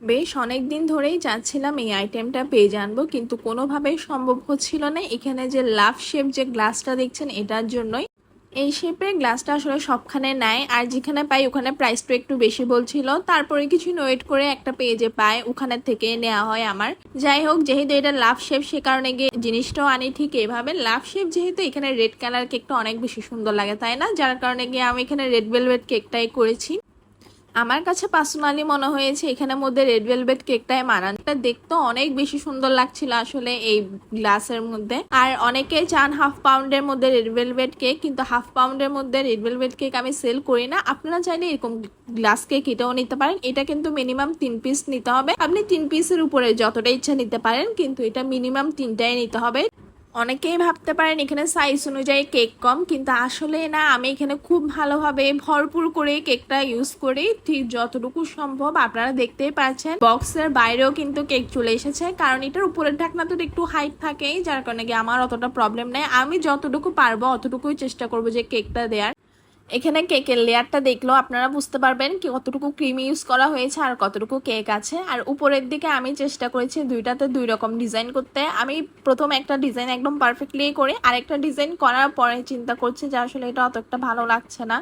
বেশ অনেকদিন ধরেই চাচ্ছিলাম এই আইটেমটা পেয়ে জানবো, কিন্তু কোনোভাবেই সম্ভব হচ্ছিল না। এখানে যে লাভ শেপ যে গ্লাসটা দেখছেন এটার জন্যই। এই শেপের গ্লাসটা আসলে সবখানে নাই, আর যেখানে পাই ওখানে প্রাইসটা একটু বেশি বলছিল। তারপরে কিছু ওয়েট করে একটা পেজে পাই, ওখানে থেকে নেওয়া হয় আমার। যাই হোক, যেহেতু এটা লাভ শেপ সে কারণে গিয়ে জিনিসটাও আনি ঠিক এভাবে। লাভ শেপ যেহেতু এখানে রেড কালার কেকটা অনেক বেশি সুন্দর লাগে, তাই না? যার কারণে গিয়ে আমি এখানে রেড ভেলভেট কেকটাই করেছি। আমার কাছে পার্সোনালি মনে হয়েছে এখানের মধ্যে রেড ভেলভেট কেকটাই মানান। এটা দেখতে অনেক বেশি সুন্দর লাগছিল আসলে এই গ্লাসের মধ্যে। আর অনেকে চান হাফ পাউন্ডের মধ্যে রেড ভেলভেট কেক, কিন্তু হাফ পাউন্ডের মধ্যে রেড ভেলভেট কেক আমি সেল করি না। আপনারা চাইলে এরকম গ্লাস কেক এটাও নিতে পারেন। এটা কিন্তু মিনিমাম 3 পিস নিতে হবে। আপনি 3 পিসের উপরে যতটা ইচ্ছা নিতে পারেন, কিন্তু এটা মিনিমাম 3টাই নিতে হবে। অনেকেই ভাবতে পারেন এখানে সাইজ অনুযায়ী কেক কম, কিন্তু আসলে না। আমি এখানে খুব ভালোভাবে ভরপুর করে কেকটা ইউজ করি, ঠিক যতটুকু সম্ভব। আপনারা দেখতেই পাচ্ছেন বক্সের বাইরেও কিন্তু কেক চলে এসেছে, কারণ এটার উপরের ঢাকনা তো একটু হাইট থাকেই, যার কারণে কি আমার অতটা প্রবলেম নেই। আমি যতটুকু পারবো অতটুকুই চেষ্টা করবো যে কেকটা দেওয়ার। এখানে কেকের লেয়ারটা দেখলেও আপনারা বুঝতে পারবেন কি কতটুকু ক্রিম ইউজ করা হয়েছে আর কতটুকু কেক আছে। আর উপরের দিকে আমি চেষ্টা করেছি দুইটাতে দুই রকম ডিজাইন করতে। আমি প্রথম একটা ডিজাইন একদম পারফেক্টলি করে আরেকটা ডিজাইন করার পরে চিন্তা করছি যে আসলে এটা অত একটা ভালো লাগছে না।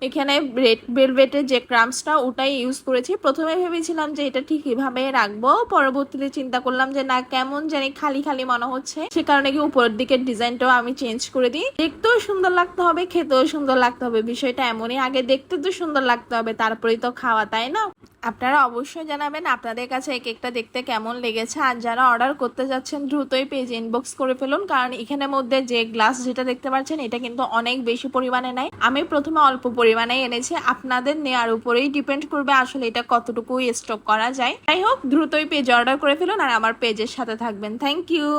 এখানে রেড ভেলভেটের যে ক্রামসটা ওটাই ইউজ করেছি। প্রথমে ভেবেছিলাম যে এটা ঠিক এভাবে রাখবো, পরবর্তীতে চিন্তা করলাম যে না, কেমন জানি খালি খালি মনে হচ্ছে। সে কারণে কি উপরের দিকের ডিজাইনটাও আমি চেঞ্জ করে দিই। দেখতেও সুন্দর লাগতে হবে, খেতেও সুন্দর লাগতে হবে, বিষয়টা এমনই। আগে দেখতে তো সুন্দর লাগতে হবে, তারপরেই তো খাওয়া, তাই না? আপনারা অবশ্যই জানাবেন আপনাদের কাছে এই কেকটা দেখতে কেমন লেগেছে। আর যারা অর্ডার করতে যাচ্ছেন দ্রুতই পেজ ইনবক্স করে ফেলুন, কারণ এখানের মধ্যে যে গ্লাস যেটা দেখতে পাচ্ছেন এটা কিন্তু অনেক বেশি পরিমাণে নাই। আমি প্রথমে অল্প পরিমাণে এনেছি, আপনাদের নেওয়ার উপরেই ডিপেন্ড করবে আসলে এটা কতটুকু স্টক করা যায়। যাই হোক, দ্রুতই পেজ অর্ডার করে ফেলুন আর আমার পেজের সাথে থাকবেন। Thank you.